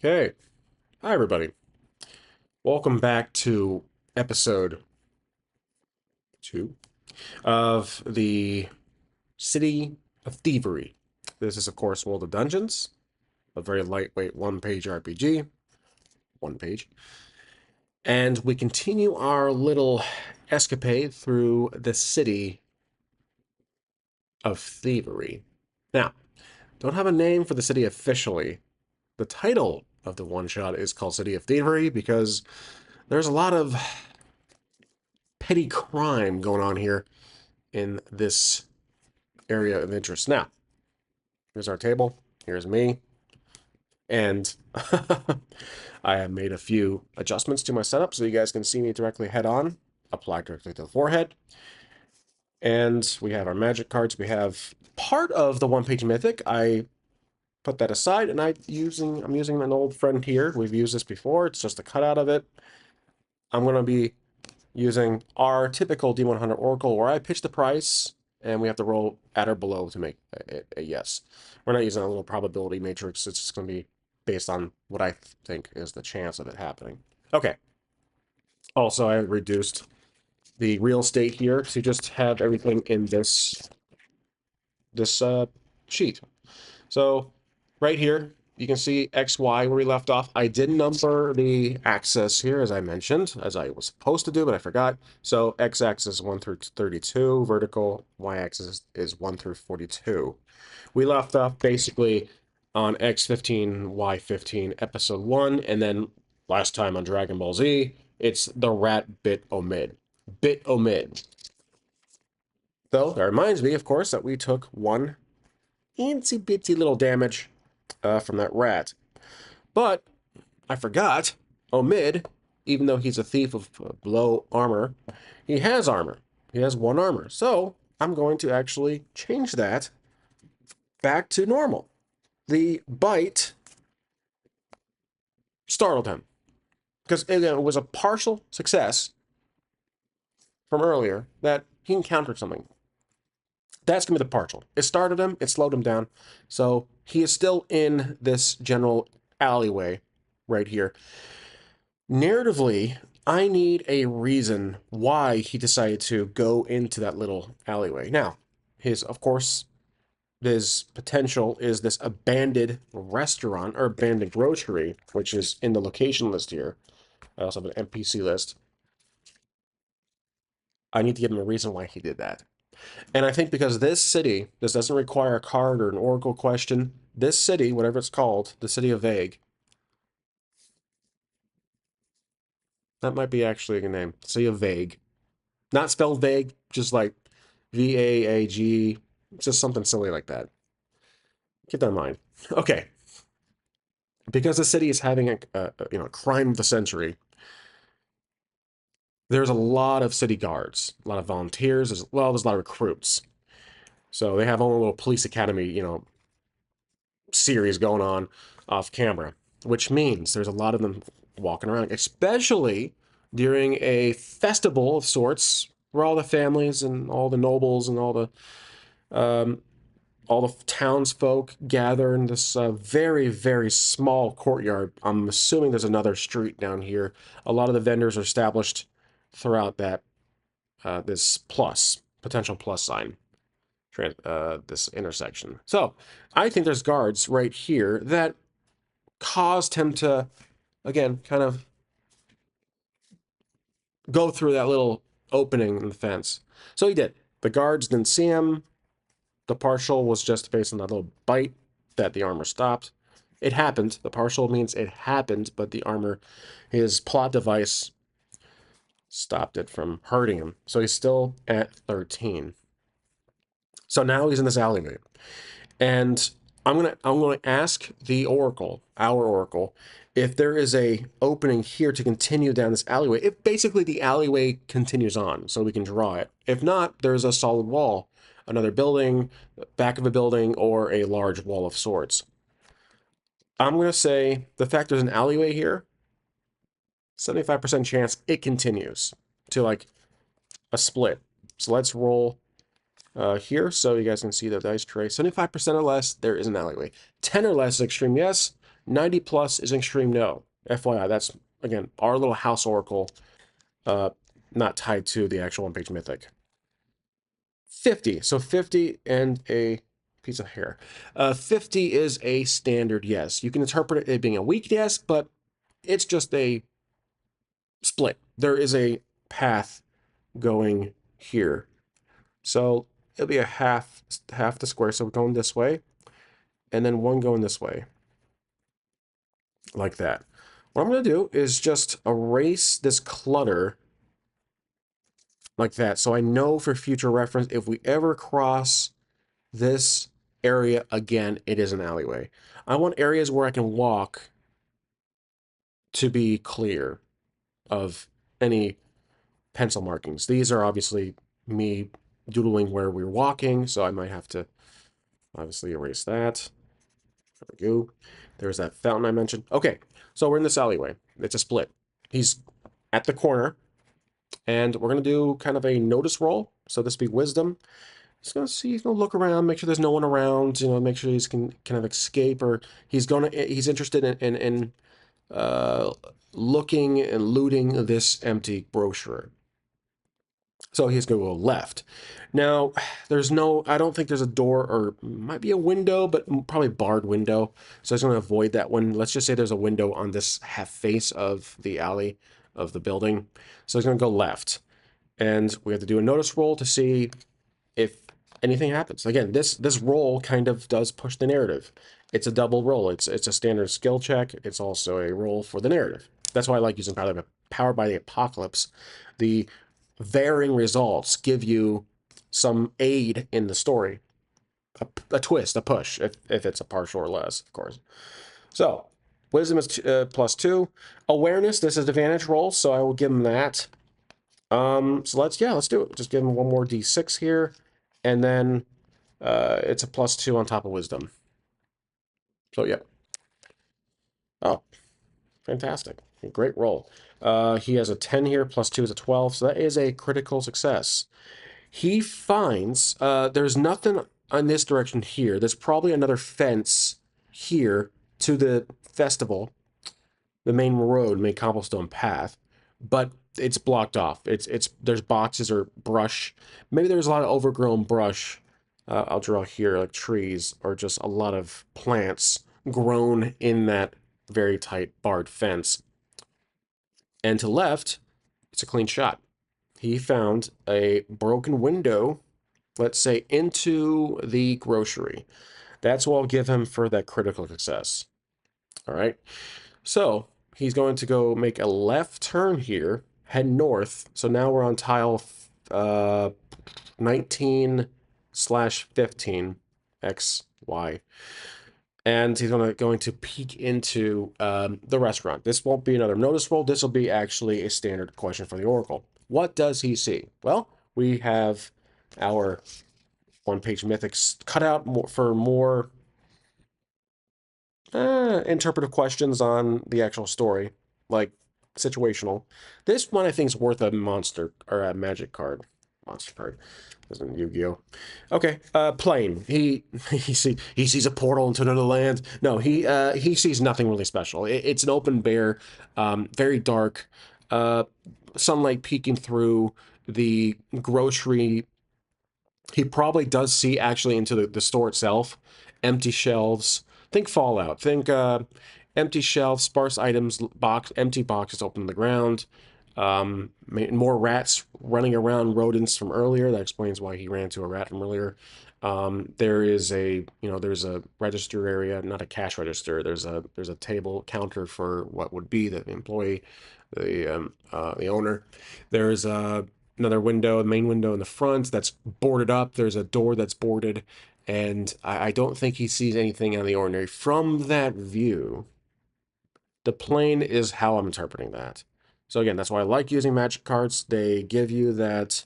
Okay. Hi, everybody. Welcome back to episode 2 of the City of Thievery. This is, of course, World of Dungeons, a very lightweight one-page RPG. One page. And we continue our little escapade through the City of Thievery. Now, don't have a name for the city officially. The title of the one-shot is called City of Thievery because there's a lot of petty crime going on here in this area of interest. Now, here's our table. Here's me. And I have made a few adjustments to my setup so you guys can see me directly head on, apply directly to the forehead. And we have our magic cards. We have part of the one-page mythic. I put that aside and I'm using an old friend here. We've used this before. It's just a cutout of it. I'm going to be using our typical D100 Oracle where I pitch the price and we have to roll at or below to make a yes. We're not using a little probability matrix. It's just going to be based on what I think is the chance of it happening. Okay. Also, I reduced the real estate here to just have everything in this sheet. So right here, you can see XY where we left off. I did number the axis here, as I mentioned, as I was supposed to do, but I forgot. So X-axis 1 through 32, vertical Y-axis is 1 through 42. We left off basically on X15, Y15, episode 1, and then last time on Dragon Ball Z, it's the rat bit omid. Bit omid. Though, that reminds me, of course, that we took one itsy bitsy little damage from that rat. But I forgot, Omid, even though he's a thief of low armor, he has armor. He has 1 armor. So I'm going to actually change that back to normal. The bite startled him. Because again, it was a partial success from earlier that he encountered something. That's going to be the partial. It started him, it slowed him down. So he is still in this general alleyway right here. Narratively, I need a reason why he decided to go into that little alleyway. Now, of course, his potential is this abandoned restaurant or abandoned grocery, which is in the location list here. I also have an NPC list. I need to give him a reason why he did that. And I think because this doesn't require a card or an oracle question. This city, whatever it's called, the city of Vague, that might be actually a name. City of Vague. Not spelled vague, just like VAAG, just something silly like that. Keep that in mind. Okay. Because the city is having a crime of the century, there's a lot of city guards, a lot of volunteers, there's a lot of recruits. So they have a little police academy, series going on off camera, which means there's a lot of them walking around, especially during a festival of sorts where all the families and all the nobles and um, all the townsfolk gather in this very, very small courtyard. I'm assuming there's another street down here. A lot of the vendors are established throughout that this potential plus sign, this intersection. So I think there's guards right here that caused him to, again, kind of go through that little opening in the fence. So he did. The guards didn't see him. The partial was just based on that little bite that the armor stopped. It happened. The partial means it happened, but the armor, his plot device, stopped it from hurting him. So he's still at 13. So now he's in this alleyway. And I'm gonna ask the Oracle, our Oracle, if there is a opening here to continue down this alleyway. If basically the alleyway continues on, so we can draw it. If not, there's a solid wall, another building, back of a building, or a large wall of sorts. I'm gonna say the fact there's an alleyway here, 75% chance it continues to like a split. So let's roll here so you guys can see the dice tray. 75% or less, there is an alleyway. 10 or less, extreme yes. 90 plus is an extreme no. FYI, that's, again, our little house oracle, uh, not tied to the actual one-page mythic. 50. So 50 and a piece of hair. 50 is a standard yes. You can interpret it as being a weak yes, but it's just a split. There is a path going here. So it'll be a half the square. So we're going this way, and then one going this way, like that. What I'm going to do is just erase this clutter like that. So I know for future reference, if we ever cross this area again, it is an alleyway. I want areas where I can walk to be clear of any pencil markings. These are obviously me doodling where we're walking, so I might have to obviously erase that. There we go. There's that fountain I mentioned. Okay, so we're in this alleyway. It's a split. He's at the corner, and we're going to do kind of a notice roll. So this be wisdom. He's going to see, he's going to look around, make sure there's no one around, make sure he's can kind of escape, or he's interested in uh, looking and looting this empty brochure. So he's going to go left. Now, I don't think there's a door, or might be a window, but probably barred window. So he's going to avoid that one. Let's just say there's a window on this half face of the alley of the building. So he's going to go left. And we have to do a notice roll to see if anything happens. Again, this roll kind of does push the narrative. It's a double roll. It's a standard skill check. It's also a roll for the narrative. That's why I like using Powered by the Apocalypse. The varying results give you some aid in the story. A twist, a push, if it's a partial or less, of course. So, wisdom is +2. Awareness, this is advantage roll, so I will give him that. So let's do it. Just give him one more d6 here, and then it's a +2 on top of wisdom. So yeah. Oh, fantastic. Great roll. He has a 10 here, +2 is a 12, so that is a critical success. He finds there's nothing on this direction here. There's probably another fence here to the festival, the main road, main cobblestone path, but it's blocked off. There's boxes or brush. Maybe there's a lot of overgrown brush. I'll draw here like trees or just a lot of plants grown in that very tight barred fence. And to left, it's a clean shot. He found a broken window, let's say, into the grocery. That's what I'll give him for that critical success. All right. So he's going to go make a left turn here, head north. So now we're on tile 19/15 X, Y. And he's going to peek into the restaurant. This won't be another notice roll. This will be actually a standard question for the Oracle. What does he see? Well, we have our one-page mythics cut out for more interpretive questions on the actual story, like situational. This one I think is worth a monster or a magic card. Monster card. Isn't Yu-Gi-Oh. Okay, plain. He sees a portal into another land. No, he sees nothing really special. It's an open bare, very dark, sunlight peeking through the grocery. He probably does see actually into the store itself. Empty shelves. Think Fallout. Think empty shelves, sparse items, empty boxes open to the ground. More rats running around, rodents from earlier. That explains why he ran into a rat from earlier. There is there's a register area, not a cash register. There's a table counter for what would be the employee, the owner. There's another window, the main window in the front that's boarded up. There's a door that's boarded, and I don't think he sees anything out of the ordinary from that view. The plane is how I'm interpreting that. So again, that's why I like using magic cards. They give you that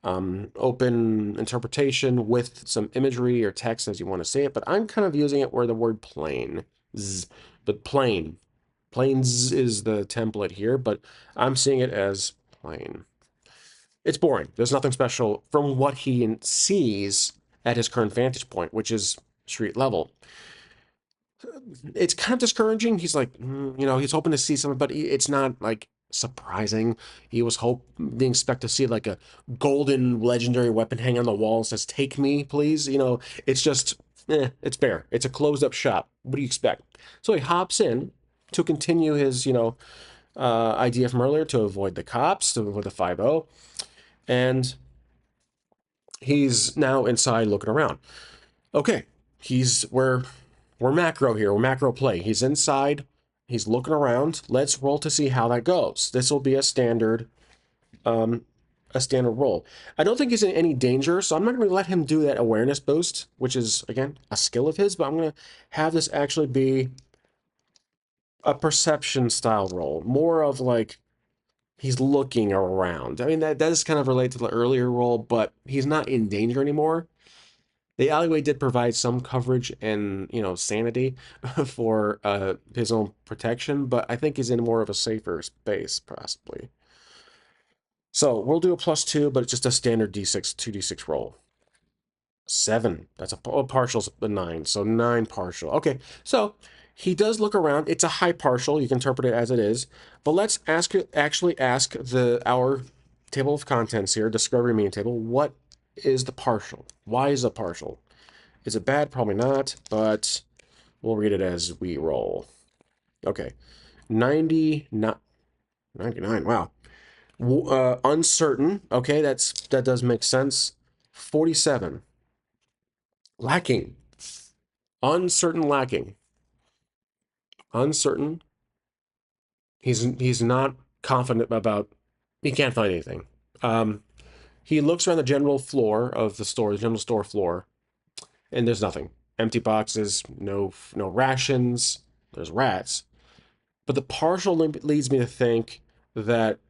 open interpretation with some imagery or text as you want to say it, but I'm kind of using it where the word plane, but plane. Planes is the template here, but I'm seeing it as plane. It's boring. There's nothing special from what he sees at his current vantage point, which is street level. it's kind of discouraging. He's like, he's hoping to see something, but it's not like surprising. He was being expect to see like a golden legendary weapon hanging on the wall and says, "Take me, please." It's just, it's bare. It's a closed up shop. What do you expect? So he hops in to continue his, idea from earlier to avoid the cops, to avoid the 5-0, and he's now inside looking around. Okay, we're macro here. We're macro play. He's inside. He's looking around. Let's roll to see how that goes. This will be um, a standard roll. I don't think he's in any danger, so I'm not going to let him do that awareness boost, which is again a skill of his. But I'm going to have this actually be a perception style roll, more of like he's looking around. I mean that does kind of relate to the earlier roll, but he's not in danger anymore. The alleyway did provide some coverage and, sanity for his own protection, but I think he's in more of a safer space, possibly. So we'll do a +2, but it's just a standard D6, 2d6 roll. 7. That's a partial's a 9, so 9 partial. Okay, so he does look around. It's a high partial. You can interpret it as it is. But let's actually ask our table of contents here, discovery meaning table, what is the partial? Why is it partial? Is it bad? Probably not, but we'll read it as we roll. Okay. 99. 99. Wow. Uncertain. Okay, that does make sense. 47. Lacking. Uncertain lacking. Uncertain. He's not confident about he can't find anything. Um he looks around the general floor of the store, the general store floor, and there's nothing. Empty boxes, no rations, there's rats. But the partial leads me to think that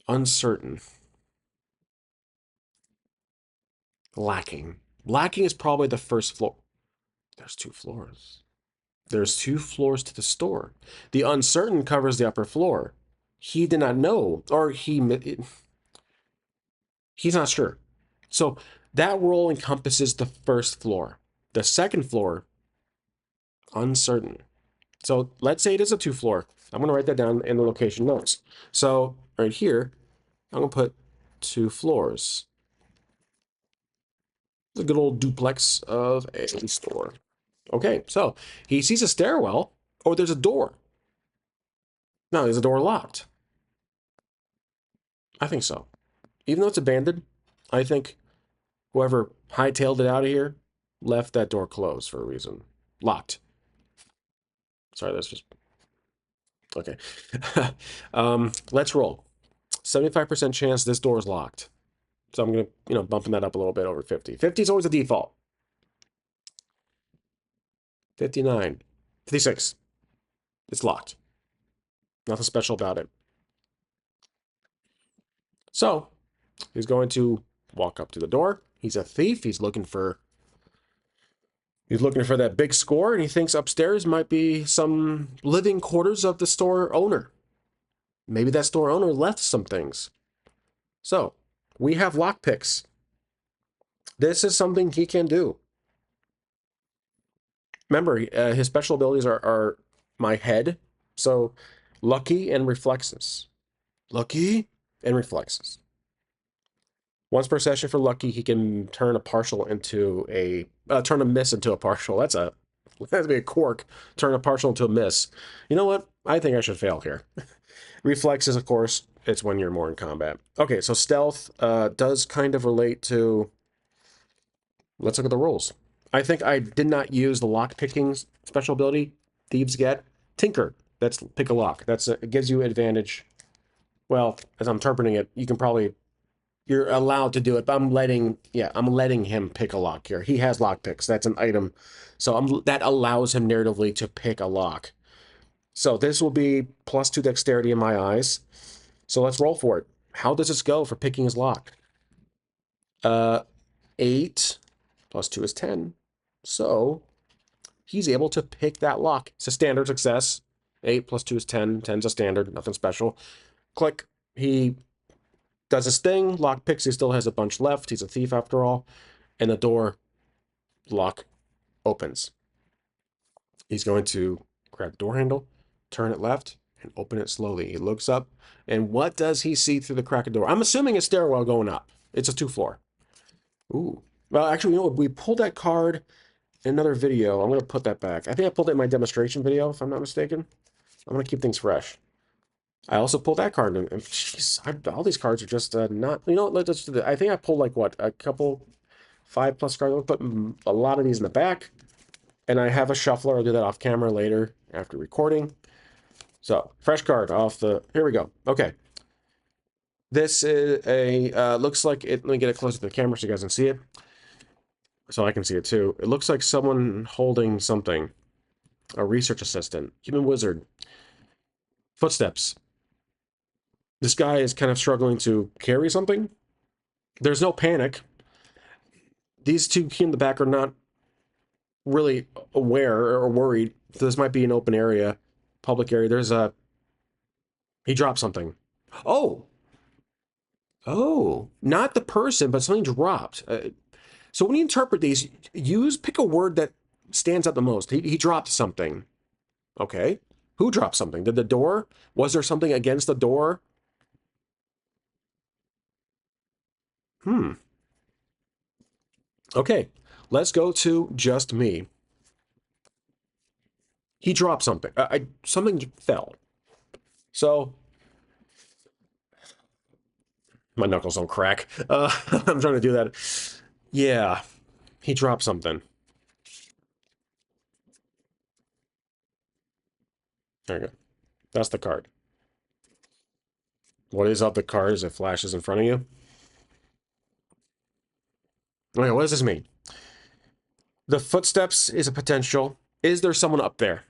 uncertain, lacking. Lacking is probably the first floor. There's 2 floors. There's 2 floors to the store. The uncertain covers the upper floor. He did not know, or he's not sure. So that role encompasses the first floor. The second floor, uncertain. So let's say it is a 2 floor. I'm going to write that down in the location notes. So right here, I'm going to put 2 floors. The good old duplex of a store. Okay, so he sees a stairwell. Oh, there's a door. No, there's a door locked. I think so. Even though it's abandoned, I think whoever hightailed it out of here left that door closed for a reason. Locked. Sorry, that's just okay. Let's roll. 75% chance this door is locked. So I'm gonna, bumping that up a little bit over 50. 50 is always the default. 59. 56. It's locked. Nothing special about it. So he's going to walk up to the door. He's a thief. He's looking for that big score, and he thinks upstairs might be some living quarters of the store owner. Maybe that store owner left some things. So we have lockpicks. This is something he can do. Remember, his special abilities are my head. So lucky and reflexes. Lucky and reflexes. Once per session for lucky, he can turn a partial into turn a miss into a partial. That'd be a quirk. Turn a partial into a miss. You know what? I think I should fail here. Reflexes, of course, it's when you're more in combat. Okay, so stealth does kind of relate to. Let's look at the rules. I think I did not use the lock picking special ability thieves get. Tinker. That's pick a lock. It gives you advantage. Well, as I'm interpreting it, you're allowed to do it, but I'm letting him pick a lock here. He has lock picks. That's an item. So that allows him narratively to pick a lock. So this will be +2 dexterity in my eyes. So let's roll for it. How does this go for picking his lock? 8 +2 is 10. So he's able to pick that lock. It's a standard success. 8 +2 is 10. 10's a standard, nothing special. Click. He does his thing. Lock picks. He still has a bunch left. He's a thief after all. And the door lock opens. He's going to grab the door handle, turn it left, and open it slowly. He looks up, and what does he see through the crack of the door? I'm assuming a stairwell going up. It's a 2-floor. Ooh. Well, actually, you know what? We pulled that card in another video. I'm going to put that back. I think I pulled it in my demonstration video, if I'm not mistaken. I'm going to keep things fresh. I also pulled that card, and jeez, all these cards are just not... You know, let's just do that. I think I pulled, like, what, a couple 5+ cards. I'll put a lot of these in the back. And I have a shuffler. I'll do that off camera later after recording. So, fresh card off the... Here we go. Okay. This is a... looks like it... Let me get it closer to the camera so you guys can see it. So I can see it too. It looks like someone holding something. A research assistant. Human wizard. Footsteps. This guy is kind of struggling to carry something. There's no panic. These two in the back are not really aware or worried. This might be an open area, public area. There's a... He dropped something. Oh! Oh, not the person, but something dropped. So when you interpret these, pick a word that stands out the most. He dropped something. Okay. Who dropped something? Did the door? Was there something against the door? Okay. Let's go to just me. He dropped something. Something fell. So my knuckles don't crack. I'm trying to do that. Yeah. He dropped something. There you go. That's the card. What is up the card as it flashes in front of you? Okay, what does this mean? The footsteps is a potential. Is there someone up there?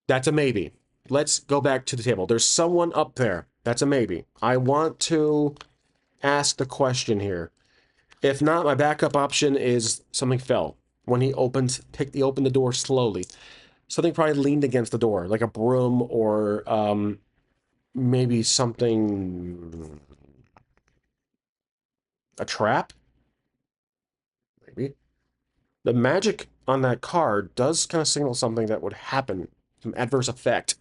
That's a maybe. Let's go back to the table. There's someone up there. That's a maybe. I want to ask the question here. If not, my backup option is something fell. When he opened the door slowly. Something probably leaned against the door, like a broom or maybe something... A trap? Maybe. The magic on that card does kind of signal something that would happen. Some adverse effect.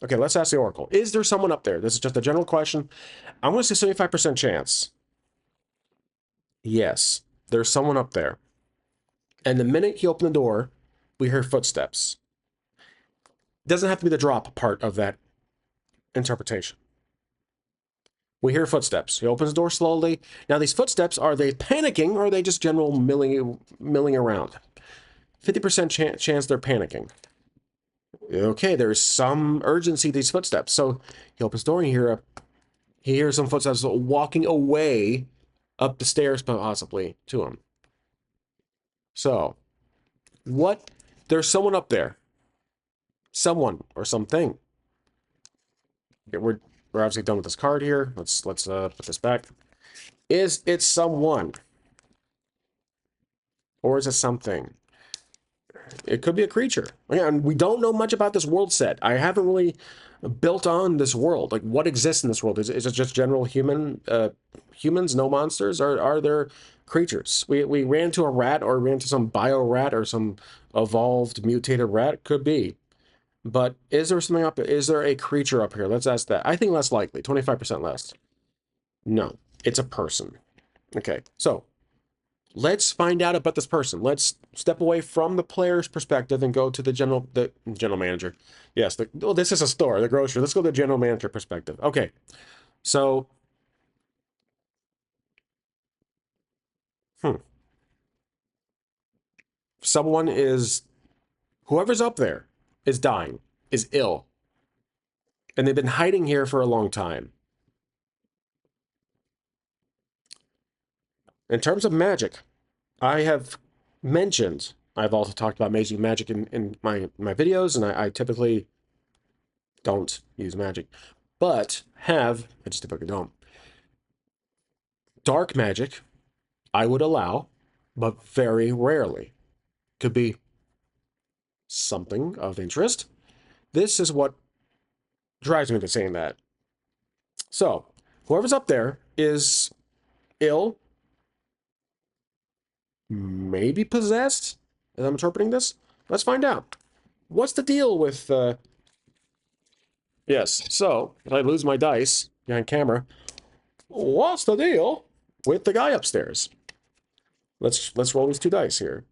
Okay, let's ask the Oracle. Is there someone up there? This is just a general question. I'm going to say 75% chance. Yes, there's someone up there. And the minute he opened the door, we heard footsteps. It doesn't have to be the drop part of that interpretation. We hear footsteps. He opens the door slowly. Now, these footsteps, are they panicking or are they just general milling around? 50% chance they're panicking. Okay, there's some urgency to these footsteps. So he opens the door and he hears some footsteps walking away up the stairs, possibly, to him. So, there's someone up there. Someone or something. Okay, we're obviously done with this card here. Let's put this back. Is it someone? Or is it something? It could be a creature. Again, we don't know much about this world set. I haven't really built on this world. Like, what exists in this world? Is it just general humans, no monsters? Or are there creatures? We ran into a rat or ran into some bio rat or some evolved, mutated rat? Could be. But is there something up? Is there a creature up here? Let's ask that. I think less likely. 25% less. No, it's a person. Okay, so let's find out about this person. Let's step away from the player's perspective and go to the general manager. Yes, this is a store, the grocery. Let's go to the general manager perspective. Okay, so whoever's up there is dying, is ill, and they've been hiding here for a long time. In terms of magic, I have mentioned, I've also talked about using magic in my videos, and I typically don't use magic, but I just typically don't. Dark magic, I would allow, but very rarely. Could be something of interest. This is what drives me to saying that. So, whoever's up there is ill, maybe possessed. as I'm interpreting this? Let's find out. What's the deal with, yes, so, if I lose my dice behind camera, what's the deal with the guy upstairs? Let's roll these 2 dice here.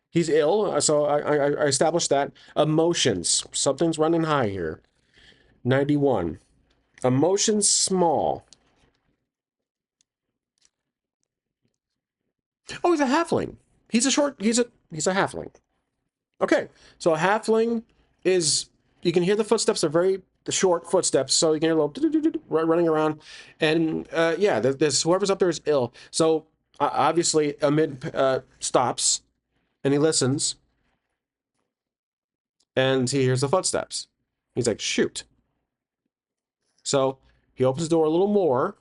He's ill, so I established that. Emotions. Something's running high here. 91. Emotions small. Oh, he's a halfling. He's a halfling. Okay, so a halfling is, you can hear the footsteps are very short footsteps, so you can hear a little running around, and yeah, there's whoever's up there is ill. So obviously, Amid stops and he listens, and he hears the footsteps. He's like, shoot. So he opens the door a little more,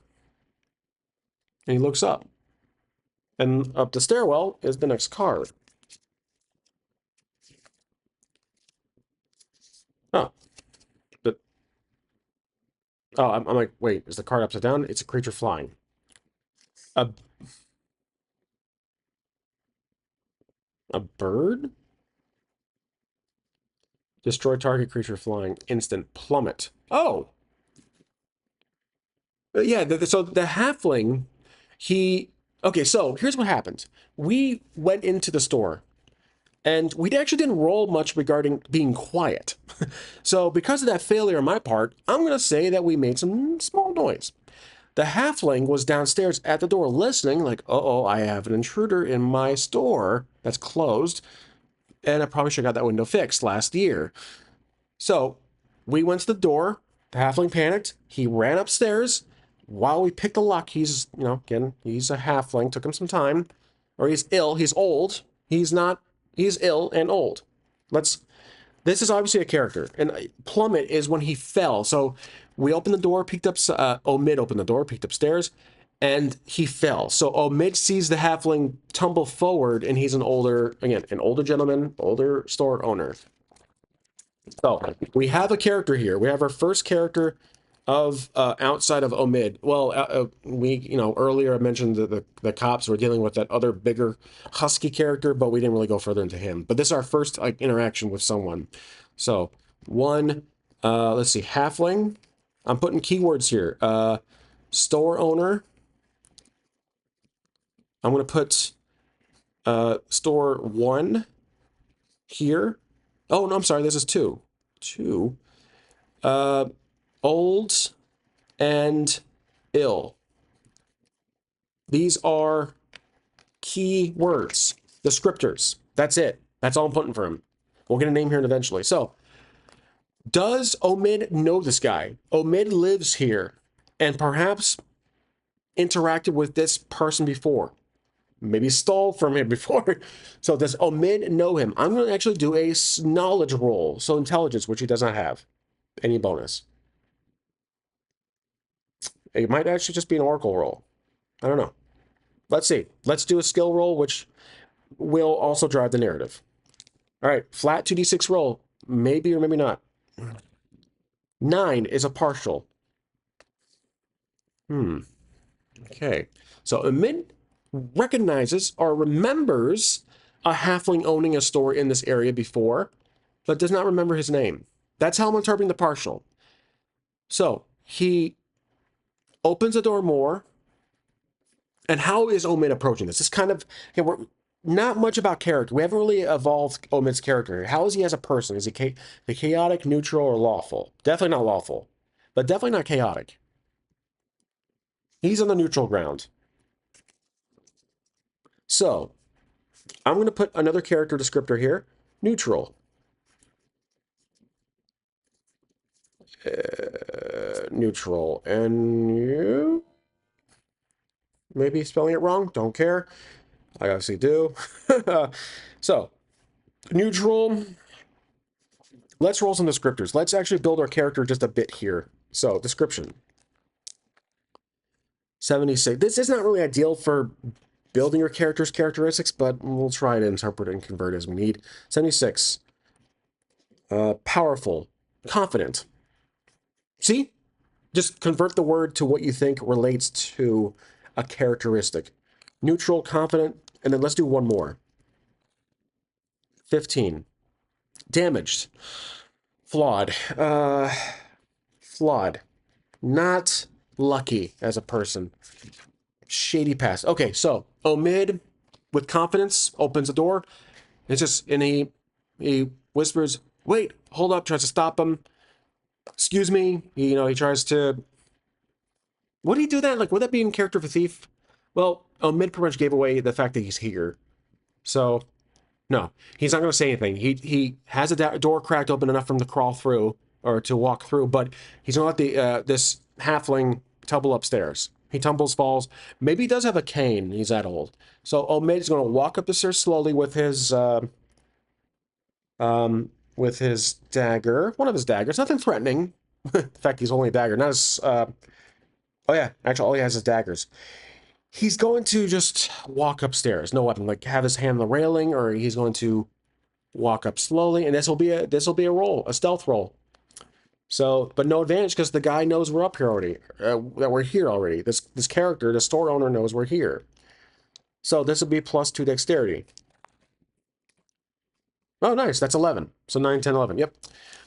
and he looks up, and up the stairwell is the next card. Oh, but oh, I'm like, wait, is the card upside down? It's a creature flying. A a bird? Destroy target creature flying. Instant plummet. Oh! Yeah, so the halfling, he... Okay, so here's what happened. We went into the store, and we actually didn't roll much regarding being quiet. So because of that failure on my part, I'm going to say that we made some small noise. The halfling was downstairs at the door listening, like, uh-oh, I have an intruder in my store that's closed, and I probably should have got that window fixed last year. So we went to the door. The halfling panicked. He ran upstairs. While we picked the lock, he's, you know, again, he's a halfling. Took him some time. Or he's ill. He's old. He's not, he's ill and old. This is obviously a character. And plummet is when he fell. So we opened the door, peeked up, Omid opened the door, peeked upstairs, and he fell. So Omid sees the halfling tumble forward, and he's an older gentleman, older store owner. So we have a character here. We have our first character of outside of Omid. Well, earlier I mentioned the cops were dealing with that other bigger husky character, but we didn't really go further into him. But this is our first interaction with someone. So one, let's see, halfling. I'm putting keywords here. Store owner. I'm going to put store one here. Oh, no, I'm sorry. This is two. Two. Old and ill. These are key words, descriptors. That's it. That's all I'm putting for him. We'll get a name here eventually. So, does Omid know this guy? Omid lives here and perhaps interacted with this person before. Maybe stole from him before. So, does Omid know him? I'm going to actually do a knowledge roll. So, intelligence, which he does not have. Any bonus. It might actually just be an oracle roll. I don't know. Let's see. Let's do a skill roll, which will also drive the narrative. All right, flat 2d6 roll. Maybe or maybe not. 9 is a partial. Okay. So Amid recognizes or remembers a halfling owning a store in this area before, but does not remember his name. That's how I'm interpreting the partial. So he opens the door more. And how is Omid approaching this? It's kind of, we're not much about character. We haven't really evolved Omid's character. How is he as a person? Is he chaotic, neutral, or lawful? Definitely not lawful, but definitely not chaotic. He's on the neutral ground. So I'm going to put another character descriptor here. Neutral. Neutral. And you? Maybe spelling it wrong. Don't care. I obviously do. So, neutral. Let's roll some descriptors. Let's actually build our character just a bit here. So, description. 76. This is not really ideal for building your character's characteristics, but we'll try to interpret and convert as we need. 76. Powerful. Confident. See? Just convert the word to what you think relates to a characteristic. Neutral, confident, and then let's do one more. 15. Damaged. Flawed. Flawed. Not lucky as a person. Shady past. Okay, so Omid, with confidence, opens the door. It's just, and he whispers, "Wait, hold up!" Tries to stop him. Excuse me. He tries to. Would he do that? Like, would that be in character for Thief? Well, Omid pretty much gave away the fact that he's here, so no, he's not going to say anything. He has a door cracked open enough for him to crawl through or to walk through, but he's going to let the this halfling tumble upstairs. He tumbles, falls. Maybe he does have a cane. He's that old. So Omid is going to walk up the stairs slowly with his dagger, one of his daggers. Nothing threatening. In fact, he's only a dagger. Not as oh yeah, actually, all he has is daggers. He's going to just walk upstairs, no weapon, like have his hand on the railing, or he's going to walk up slowly, and this will be a roll, a stealth roll. So, but no advantage because the guy knows we're up here already, that we're here already. This character, the store owner, knows we're here. So this will be +2 dexterity. Oh, nice. That's 11. So 9, 10, 11. Yep.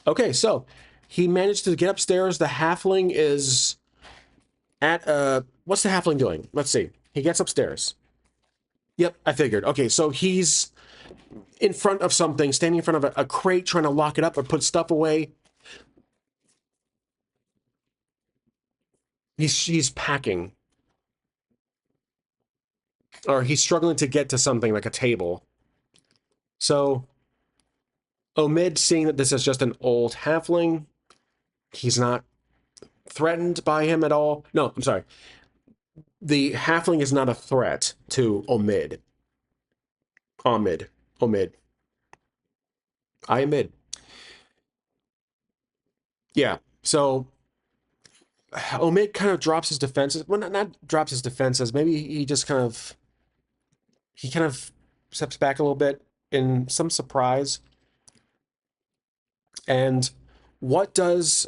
Okay, so he managed to get upstairs. The halfling is at what's the halfling doing? Let's see. He gets upstairs. Yep, I figured. Okay, so he's in front of something, standing in front of a crate, trying to lock it up or put stuff away. He's packing. Or he's struggling to get to something like a table. So Omid, seeing that this is just an old halfling, he's not threatened by him at all. No, I'm sorry. The halfling is not a threat to Omid. Omid. I amid. Yeah. So Omid kind of drops his defenses. Well, not drops his defenses. Maybe he kind of steps back a little bit in some surprise. And what does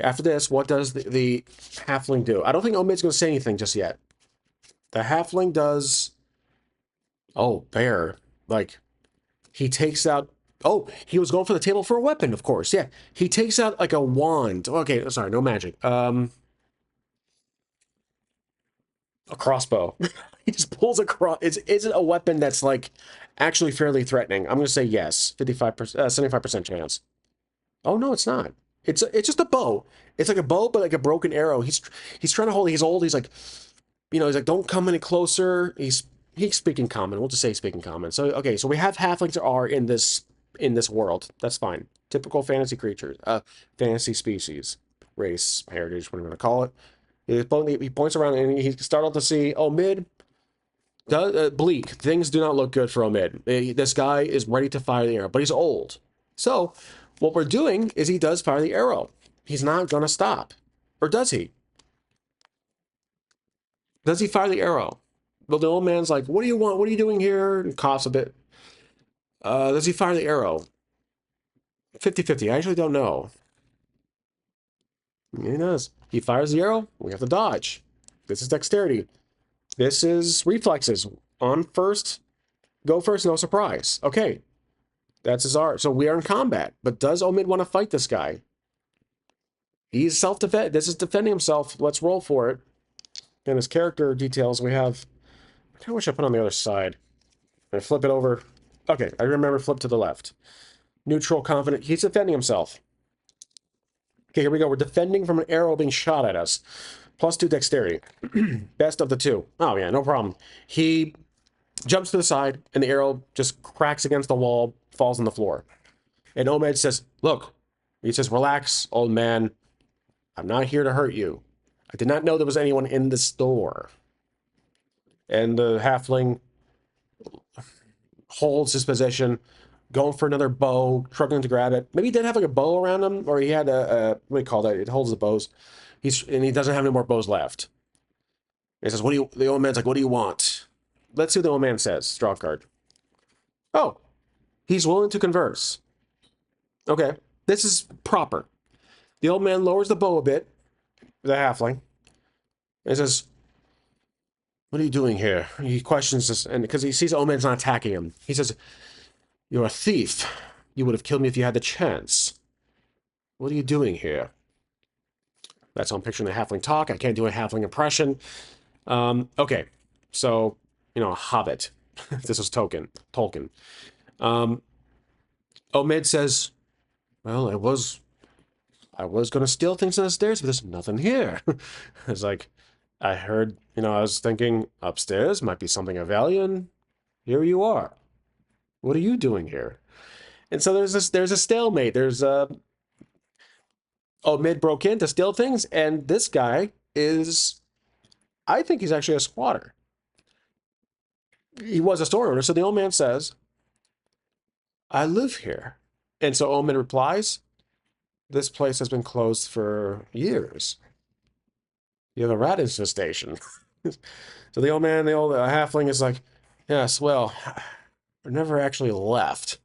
after this, what does the halfling do? I don't think Omid's going to say anything just yet. The halfling does. Oh, bear. Like, he takes out. Oh, he was going for the table for a weapon, of course. Yeah. He takes out like a wand. Okay, sorry, no magic. A crossbow. He just pulls a cross. Is it a weapon that's like actually fairly threatening? I'm going to say yes. 55%, 75% chance. Oh no, it's not. It's just a bow. It's like a bow, but like a broken arrow. He's trying to hold it. He's old. He's like, he's like, don't come any closer. He's speaking common. We'll just say speaking common. So okay, so we have halflings are in this world. That's fine. Typical fantasy creatures, fantasy species, race, heritage, whatever you want to call it. He points around and he startled to see Omid. Bleak. Things do not look good for Omid. This guy is ready to fire the arrow, but he's old. So what we're doing is he does fire the arrow. He's not going to stop. Or does he? Does he fire the arrow? Well, the old man's like, what do you want? What are you doing here? And coughs a bit. Does he fire the arrow? 50-50. I actually don't know. He does. He fires the arrow. We have to dodge. This is dexterity. This is reflexes. On first, go first, no surprise. Okay. That's his art. So we are in combat. But does Omid want to fight this guy? He's self-defense. This is defending himself. Let's roll for it. And his character details we have. I kind of wish I put on the other side. I flip it over. Okay, I remember flip to the left. Neutral, confident. He's defending himself. Okay, here we go. We're defending from an arrow being shot at us. +2 dexterity. Best of the two. Oh, yeah, no problem. He jumps to the side, and the arrow just cracks against the wall, falls on the floor. And Omid says, look. He says, relax, old man. I'm not here to hurt you. I did not know there was anyone in the store. And the halfling holds his position, going for another bow, struggling to grab it. Maybe he did have like a bow around him, or he had what do you call that? It holds the bows. And he doesn't have any more bows left. He says, the old man's like, what do you want? Let's see what the old man says. Draw a card. Oh, he's willing to converse. Okay, this is proper. The old man lowers the bow a bit, the halfling, and says, what are you doing here? He questions this, and because he sees old man's not attacking him. He says, You're a thief. You would have killed me if you had the chance. What are you doing here? That's how I'm picturing the halfling talk. I can't do a halfling impression. Okay. So, a hobbit. This is Tolkien. Um, Omid says, well, I was gonna steal things on the stairs, but there's nothing here. It's like, I heard, I was thinking upstairs might be something of value, and here you are. What are you doing here? And so there's a stalemate. Omid broke in to steal things, and this guy is, I think he's actually a squatter. He was a store owner, so the old man says, I live here. And so Omid replies, this place has been closed for years. You have a rat infestation. So the old man, the old halfling is like, yes, well, I never actually left.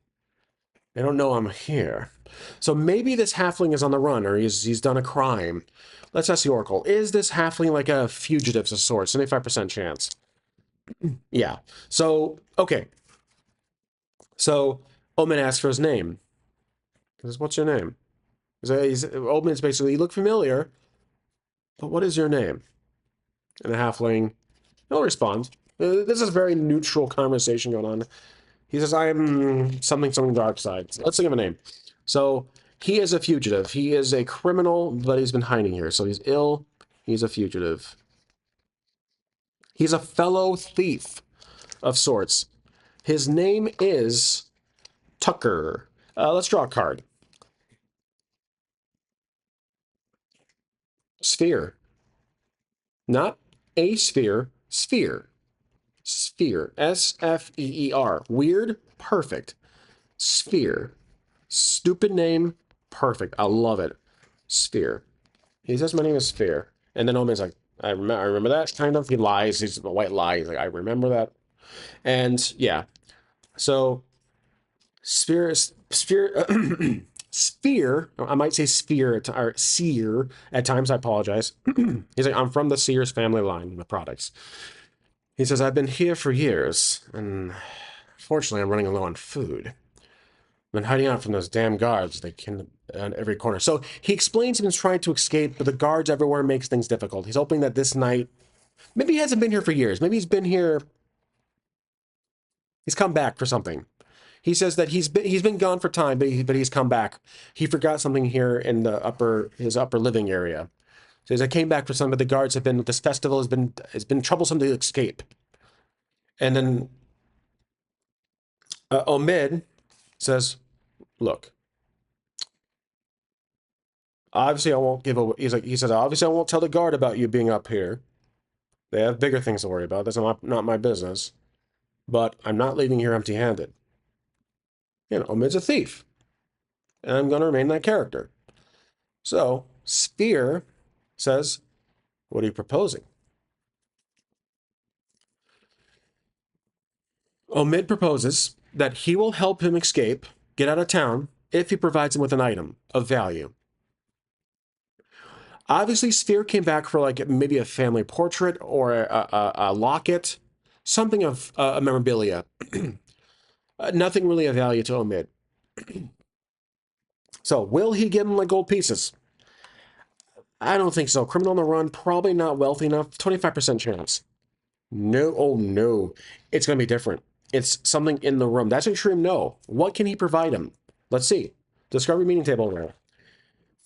They don't know I'm here. So maybe this halfling is on the run, or he's done a crime. Let's ask the Oracle. Is this halfling like a fugitive of sorts? 75% chance. Yeah. So, okay. So Omen asks for his name. He says, what's your name? Omen's basically, you look familiar, but what is your name? And the halfling, he'll respond. This is a very neutral conversation going on. He says, I am something dark side. Let's think of a name. So he is a fugitive. He is a criminal, but he's been hiding here. So he's ill. He's a fugitive. He's a fellow thief of sorts. His name is Tucker. Let's draw a card. Sphere. Not a sphere. Sphere. Sphere. Sfeer. Weird. Perfect. Sphere. Stupid name. Perfect. I love it. Sphere. He says my name is Sphere. And then Omen's like, I remember that, kind of. He lies. He's a white lie. He's like, I remember that. And yeah. So sphere, sphere, I might say sphere, or seer at times, I apologize. He's like, I'm from the Sears family line of products. He says, I've been here for years, and fortunately I'm running low on food. I've been hiding out from those damn guards. They can on every corner. So he explains he's been trying to escape, but the guards everywhere makes things difficult. He's hoping that this night, maybe he hasn't been here for years. Maybe he's been here, he's come back for something. He says that he's been gone for time, but he's come back. He forgot something here in his upper living area. So he says, I came back for something, but the guards have been, this festival has been troublesome to escape. And then Omid says, look, obviously I won't give away. He says, obviously I won't tell the guard about you being up here. They have bigger things to worry about. That's not my business. But I'm not leaving here empty-handed. Omid's a thief. And I'm going to remain that character. So, Sphere says, what are you proposing? Omid proposes that he will help him escape, get out of town, if he provides him with an item of value. Obviously, Sphere came back for like maybe a family portrait or a locket, something of a memorabilia. Nothing really of value to Omid. So, will he give him like gold pieces? I don't think so. Criminal on the run, probably not wealthy enough. 25% chance. No, oh no. It's going to be different. It's something in the room. That's extreme no. What can he provide him? Let's see. Discovery meeting table there.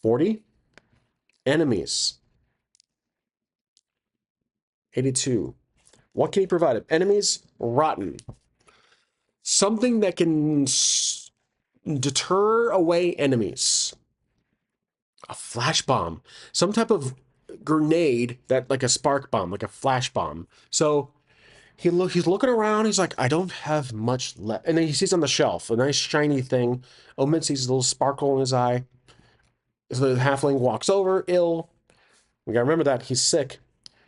40. Enemies. 82. What can he provide him? Enemies, rotten. Something that can deter away enemies. A flash bomb. Some type of grenade that, like a spark bomb, like a flash bomb. So he's looking around. He's like, I don't have much left. And then he sees on the shelf a nice shiny thing. Omen sees a little sparkle in his eye. So the halfling walks over, ill. We gotta remember that he's sick.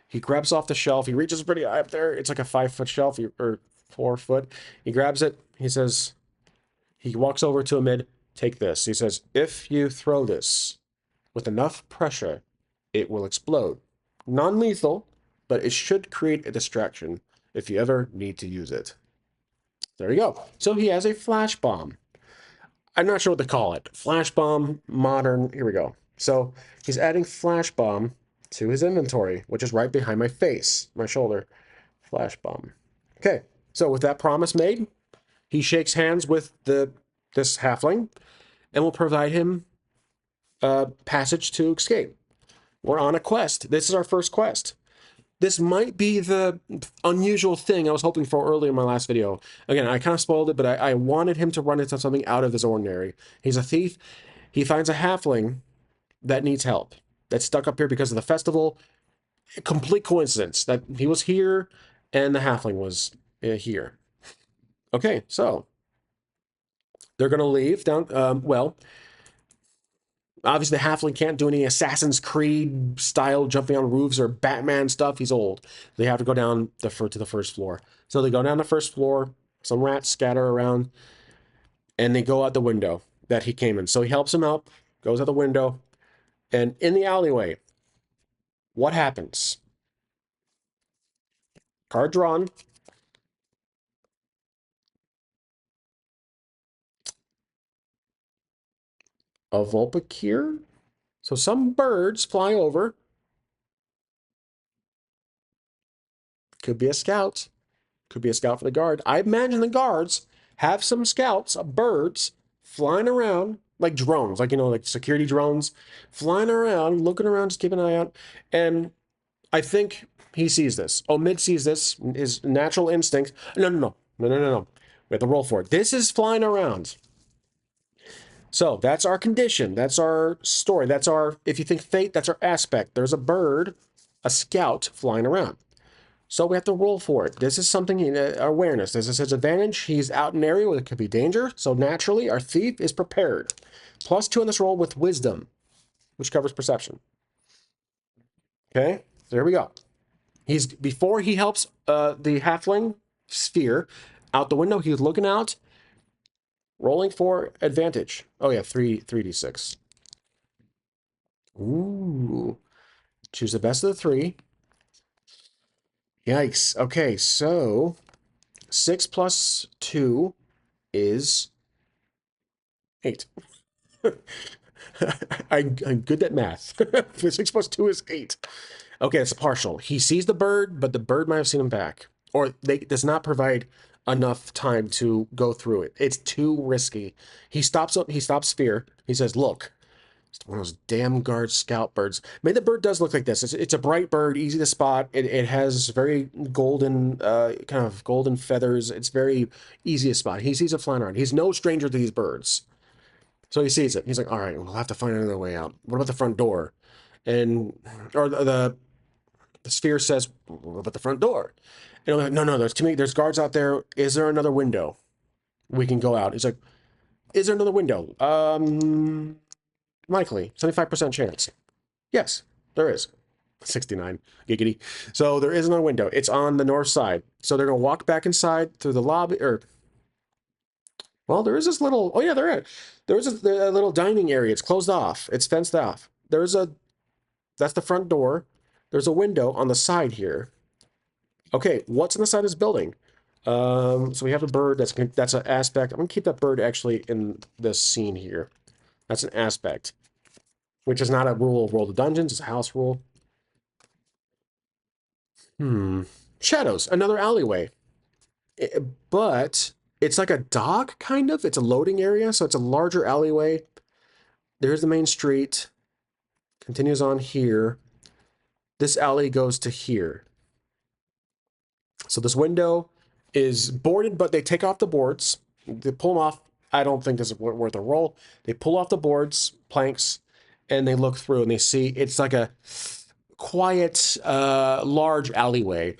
He grabs off the shelf. He reaches pretty high up there. It's like a 5-foot shelf, or 4 foot. He grabs it. He says, he walks over to Omid. Take this. He says, if you throw this with enough pressure, it will explode. Non-lethal, but it should create a distraction if you ever need to use it. There you go. So he has a flash bomb. I'm not sure what to call it. Flash bomb, modern. Here we go. So he's adding flash bomb to his inventory, which is right behind my face, my shoulder. Flash bomb. Okay. So with that promise made, he shakes hands with this halfling and will provide him a passage to escape. We're on a quest. This is our first quest. This might be the unusual thing I was hoping for earlier in my last video. Again, I kind of spoiled it, but I wanted him to run into something out of his ordinary. He's a thief. He finds a halfling that needs help. That's stuck up here because of the festival. Complete coincidence that he was here and the halfling was here. Okay, so they're going to leave down. Well, obviously the halfling can't do any Assassin's Creed style jumping on roofs or Batman stuff. He's old. They have to go down to the first floor. So they go down the first floor. Some rats scatter around, and they go out the window that he came in. So he helps him out, goes out the window, and in the alleyway, what happens? Card drawn. A Vulpikir. So some birds fly over. Could be a scout. Could be a scout for the guard. I imagine the guards have some scouts, birds, flying around like drones, like, like security drones, flying around, looking around, just keeping an eye out. And I think he sees this. Omid sees this, his natural instinct. No. We have to roll for it. This is flying around. So that's our condition. That's our story. That's our, if you think fate, that's our aspect. There's a bird, a scout flying around. So we have to roll for it. This is something in awareness. This is his advantage. He's out in an area where there could be danger. So naturally, our thief is prepared. +2 on this roll with wisdom, which covers perception. Okay, so there we go. Before he helps the halfling sphere out the window, he's looking out, rolling for advantage. Oh yeah, 3d6. Ooh, choose the best of the three. Yikes. Okay, so 6 plus 2 is 8. I'm good at math. 6 plus 2 is 8. Okay, it's a partial. He sees the bird, but the bird might have seen him back. Or does not provide enough time to go through it. It's too risky. He stops Sphere. He says, look, it's one of those damn guard scout birds. Maybe the bird does look like this. It's a bright bird, easy to spot. It has very golden, kind of golden feathers. It's very easy to spot. He sees it flying around. He's no stranger to these birds. So he sees it. He's like, all right, we'll have to find another way out. What about the front door? Or the sphere says, what about the front door? And I'm like, no, there's too many, there's guards out there. Is there another window we can go out? He's like, is there another window? Likely, 75% chance. Yes, there is. 69, giggity. So there is another window. It's on the north side. So they're going to walk back inside through the lobby, well, there is this little, oh yeah, there is a little dining area. It's closed off. It's fenced off. That's the front door. There's a window on the side here. Okay, what's on the side of this building? So we have a bird. That's an aspect. I'm gonna keep that bird actually in this scene here. That's an aspect, which is not a rule of World of Dungeons. It's a house rule. Shadows, another alleyway. But it's like a dock, kind of. It's a loading area, so it's a larger alleyway. There's the main street. Continues on here. This alley goes to here. So this window is boarded, but they take off the boards. They pull them off. I don't think this is worth a roll. They pull off the boards, planks, and they look through and they see it's like a quiet, large alleyway.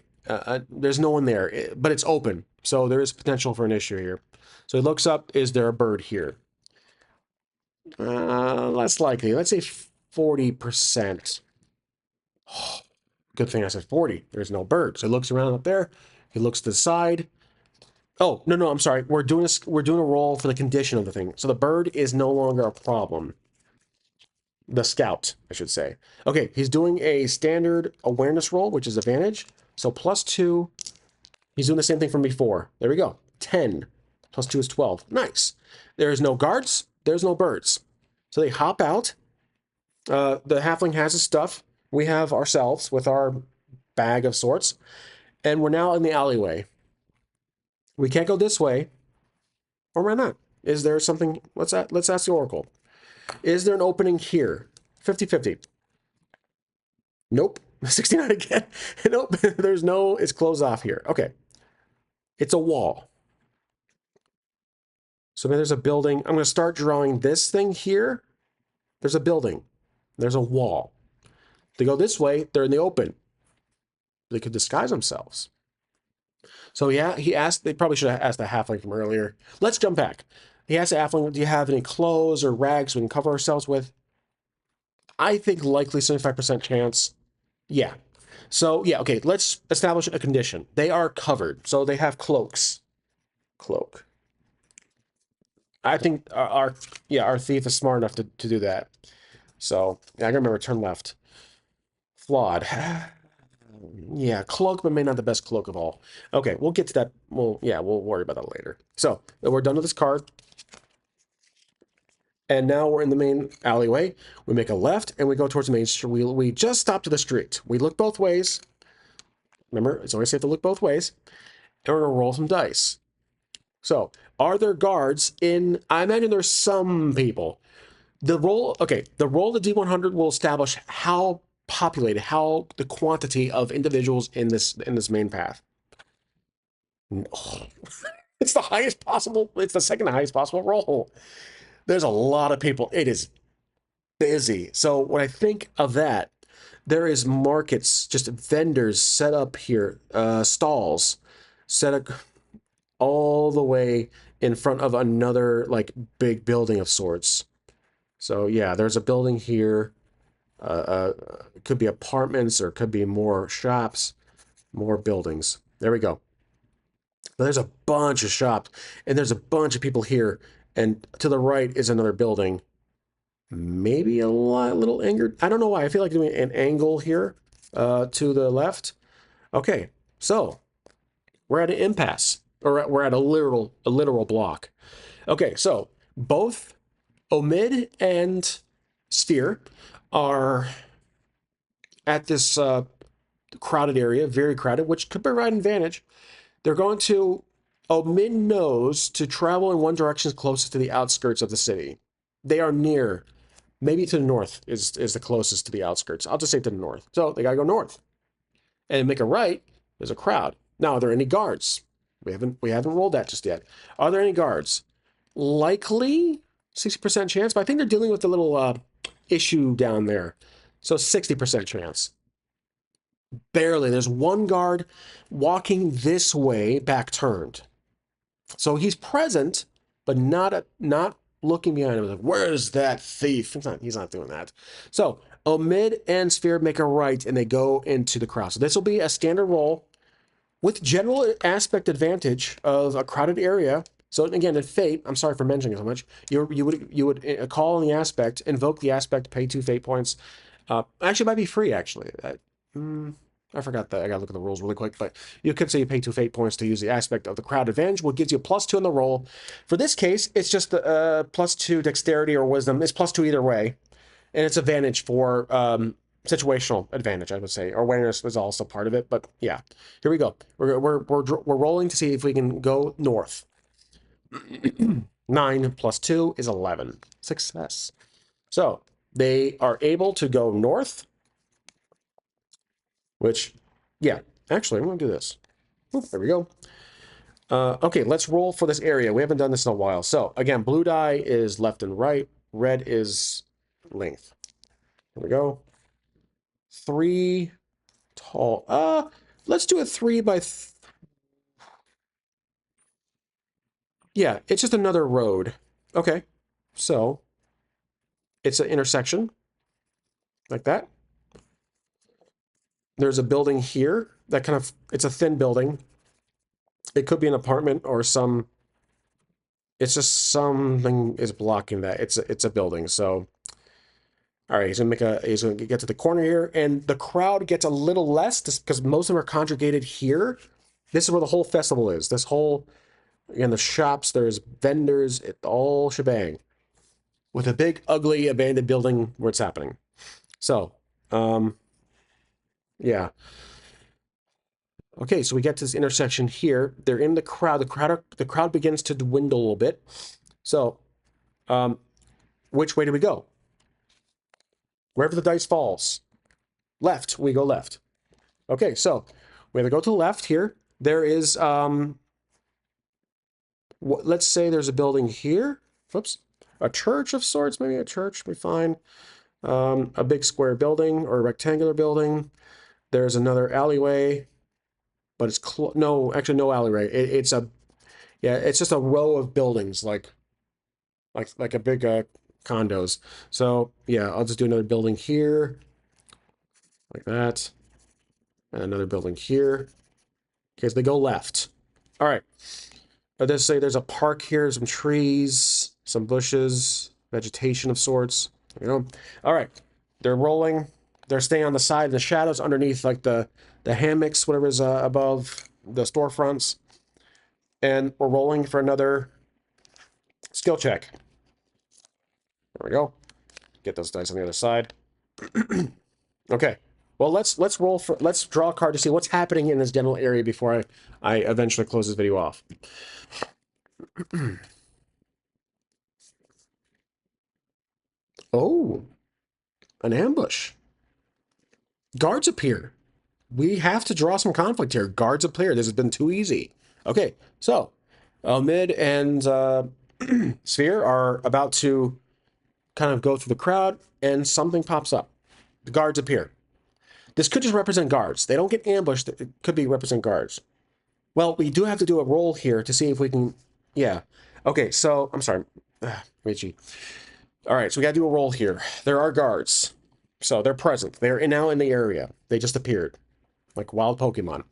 There's no one there, but it's open. So there is potential for an issue here. So he looks up, is there a bird here? Less likely. Let's say 40%. Good thing I said 40. There's no bird. So he looks around up there. He looks to the side. Oh, no, I'm sorry. We're doing a roll for the condition of the thing. So the bird is no longer a problem. The scout, I should say. Okay, he's doing a standard awareness roll, which is advantage. So +2. He's doing the same thing from before. There we go. 10. Plus 2 is 12. Nice. There's no guards. There's no birds. So they hop out. The halfling has his stuff. We have ourselves with our bag of sorts. And we're now in the alleyway. We can't go this way. Or why not? Is there something? Let's ask the Oracle. Is there an opening here? 50-50. Nope. 69 again. Nope. There's no, it's closed off here. Okay. It's a wall. So maybe there's a building. I'm going to start drawing this thing here. There's a building. There's a wall. They go this way, they're in the open. They could disguise themselves. So yeah, he asked, they probably should have asked the halfling from earlier. Let's jump back. He asked the halfling, do you have any clothes or rags we can cover ourselves with? I think likely 75% chance. Yeah. So yeah, okay, let's establish a condition. They are covered, so they have cloaks. Cloak. I think our thief is smart enough to do that. So yeah, I remember turn left. Flawed. Yeah, cloak, but maybe not the best cloak of all. Okay, we'll get to that. We'll worry about that later. So we're done with this card. And now we're in the main alleyway. We make a left and we go towards the main street. We just stop to the street. We look both ways. Remember, it's always safe to look both ways. And we're gonna roll some dice. So, are there guards in? I imagine there's some people. The roll of the D100 will establish how populated, how the quantity of individuals in this main path. Oh, it's the highest possible. It's the second highest possible roll. There's a lot of people. It is busy. So when I think of that, there is markets, just vendors set up here, stalls set up all the way in front of another like big building of sorts. So yeah, there's a building here. It could be apartments or it could be more shops, more buildings. There we go. But there's a bunch of shops and there's a bunch of people here. And to the right is another building. Maybe a little angled. I don't know why. I feel like doing an angle here to the left. Okay, so we're at an impasse, or we're at a literal block. Okay, so both Omid and Sphere are at this crowded area, very crowded, which could provide an advantage. They're going to Omid knows to travel in one direction closest to the outskirts of the city. They are near. Maybe to the north is the closest to the outskirts. I'll just say to the north. So they gotta go north. And make a right, there's a crowd. Now, are there any guards? We haven't rolled that just yet. Are there any guards? Likely 60% chance, but I think they're dealing with a little issue down there. So 60% chance. Barely. There's one guard walking this way, back turned. So he's present, but not looking behind him. Like, where's that thief? He's not doing that. So Omid and Sphere make a right and they go into the crowd. So this will be a standard roll with general aspect advantage of a crowded area. So again, in Fate, I'm sorry for mentioning it so much. You would call on the aspect, invoke the aspect, pay 2 Fate points. Actually, it might be free. Actually, I forgot that. I gotta look at the rules really quick, but you could say you pay 2 Fate points to use the aspect of the crowd advantage, which gives you a +2 on the roll. For this case, it's just the +2 dexterity or wisdom. It's +2 either way, and it's advantage for situational advantage, I would say. Awareness was also part of it, but yeah. Here we go. We're rolling to see if we can go north. 9 + 2 is 11. Success. So they are able to go north. Which, yeah, actually, I'm going to do this. Oop, there we go. Okay, let's roll for this area. We haven't done this in a while. So, again, blue die is left and right. Red is length. Here we go. 3 tall. Let's do a 3 by... Yeah, it's just another road. Okay, so it's an intersection. Like that. There's a building here that kind of, it's a thin building. It could be an apartment or some, it's just something is blocking that. It's a building. So, all right, he's gonna get to the corner here, and the crowd gets a little less because most of them are congregated here. This is where the whole festival is. This whole Again, the shops, there's vendors, it all shebang. With a big, ugly, abandoned building where it's happening. So, yeah. Okay, so we get to this intersection here. They're in the crowd. The crowd begins to dwindle a little bit. So, um, which way do we go? Wherever the dice falls. Left, we go left. Okay, so we have to go to the left here. There is, let's say there's a building here. Whoops. A church of sorts, maybe a church, we find. A big square building or a rectangular building. There's another alleyway, but it's no, actually no alleyway. It's a, yeah, it's just a row of buildings, like a big condos. So yeah, I'll just do another building here, like that, and another building here. Okay, so they go left. All right. Let's say there's a park here, some trees, some bushes, vegetation of sorts. You know. All right. They're rolling. They're staying on the side in the shadows underneath like the hammocks, whatever is above the storefronts. And we're rolling for another skill check. There we go. Get those dice on the other side. Okay. Well, let's draw a card to see what's happening in this general area before I eventually close this video off. Oh, an ambush. Guards appear. We have to draw some conflict here. Guards appear. This has been too easy. Okay, so Mid and Sphere are about to kind of go through the crowd, and something pops up. The guards appear. This could just represent guards. They don't get ambushed. It could be represent guards. Well, we do have to do a roll here to see if we can... Yeah. Okay, so... I'm sorry. Richie. All right, so we got to do a roll here. There are guards. So they're present. They're now in the area. They just appeared. Like wild Pokemon.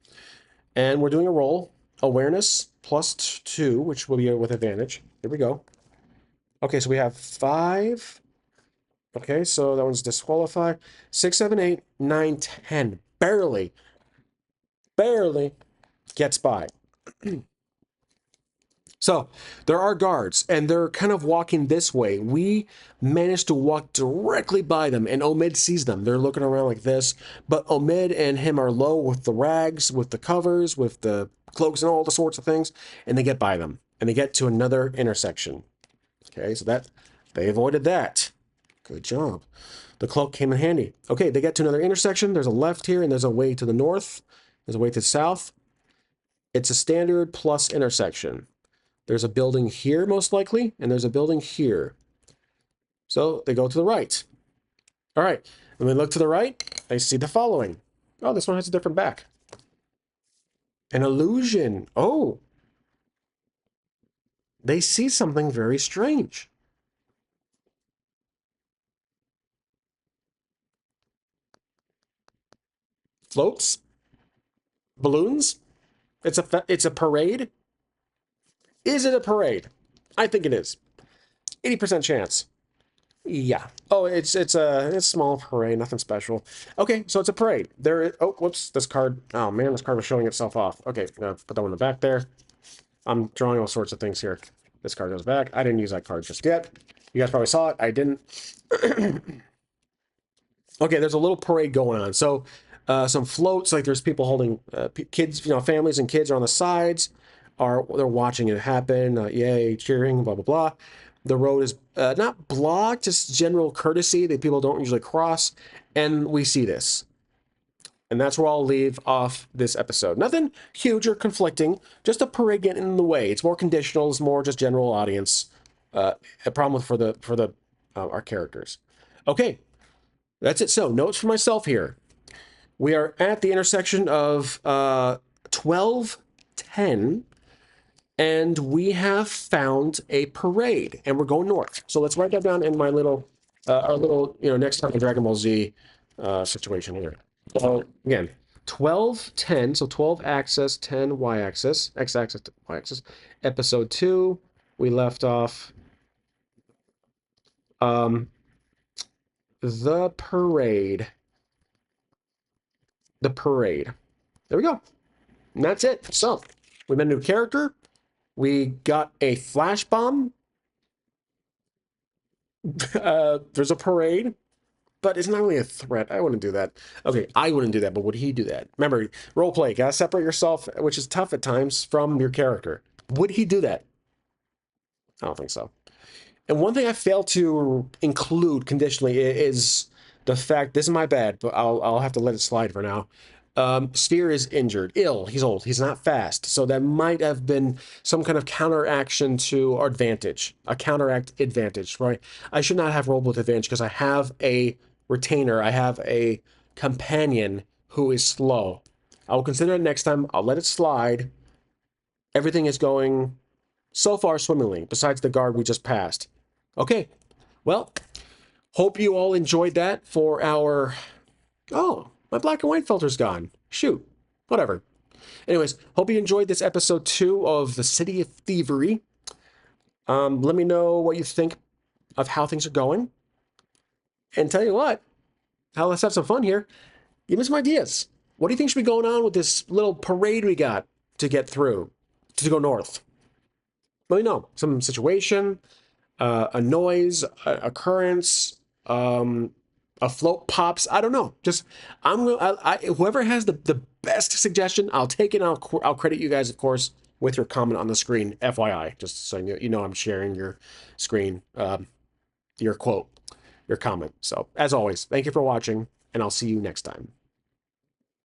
And we're doing a roll. Awareness +2, which will be with advantage. Here we go. Okay, so we have 5. Okay, so that one's disqualified. 6, 7, 8, 9, 10. Barely gets by. So there are guards, and they're kind of walking this way. We managed to walk directly by them, and Omid sees them. They're looking around like this, but Omid and him are low with the rags, with the covers, with the cloaks, and all the sorts of things, and they get by them, and they get to another intersection. Okay, so that they avoided that. Good job. The cloak came in handy. Okay, they get to another intersection. There's a left here, and there's a way to the north. There's a way to the south. It's a standard plus intersection. There's a building here, most likely, and there's a building here. So they go to the right. All right, when they look to the right, they see the following. Oh, this one has a different back. An illusion. Oh. They see something very strange. Floats? Balloons? It's a parade? Is it a parade? I think it is. 80% chance. Yeah. Oh, it's a small parade, nothing special. Okay, so it's a parade. Oh, whoops, this card. Oh man, this card was showing itself off. Okay, put that one in the back there. I'm drawing all sorts of things here. This card goes back. I didn't use that card just yet. You guys probably saw it. I didn't. Okay, there's a little parade going on. So some floats, like there's people holding kids, families and kids are on the sides. They're watching it happen. Yay, cheering, blah, blah, blah. The road is not blocked, just general courtesy that people don't usually cross. And we see this. And that's where I'll leave off this episode. Nothing huge or conflicting, just a parade getting in the way. It's more conditional, it's more just general audience. A problem for our characters. Okay, that's it. So, notes for myself here. We are at the intersection of 12:10, and we have found a parade, and we're going north. So let's write that down in my little, our little, next time Dragon Ball Z situation here. So again, 12:10, so 12 axis, 10 y-axis, x-axis, y-axis. Episode 2, we left off the parade. The parade. There we go. And that's it. So, we met a new character. We got a flash bomb. There's a parade, but it's not really a threat. I wouldn't do that. Okay, I wouldn't do that, but would he do that? Remember, role play. Gotta separate yourself, which is tough at times, from your character. Would he do that? I don't think so. And one thing I failed to include conditionally is the fact, this is my bad, but I'll have to let it slide for now. Sphere is injured, ill, he's old, he's not fast. So that might have been some kind of counteraction to our advantage, a counteract advantage, right? I should not have rolled with advantage because I have a retainer, I have a companion who is slow. I'll consider it next time, I'll let it slide. Everything is going so far swimmingly, besides the guard we just passed. Okay, well, hope you all enjoyed that for our... Oh, my black and white filter's gone. Shoot, whatever. Anyways, hope you enjoyed this episode 2 of the City of Thievery. Let me know what you think of how things are going. And tell you what, let's have some fun here. Give me some ideas. What do you think should be going on with this little parade we got to get through, to go north? Let me know. Some situation, a noise, occurrence, a float pops. I don't know. Just whoever has the best suggestion, I'll take it. And I'll credit you guys, of course, with your comment on the screen. FYI, just so you know, I'm sharing your screen, your quote, your comment. So as always, thank you for watching, and I'll see you next time.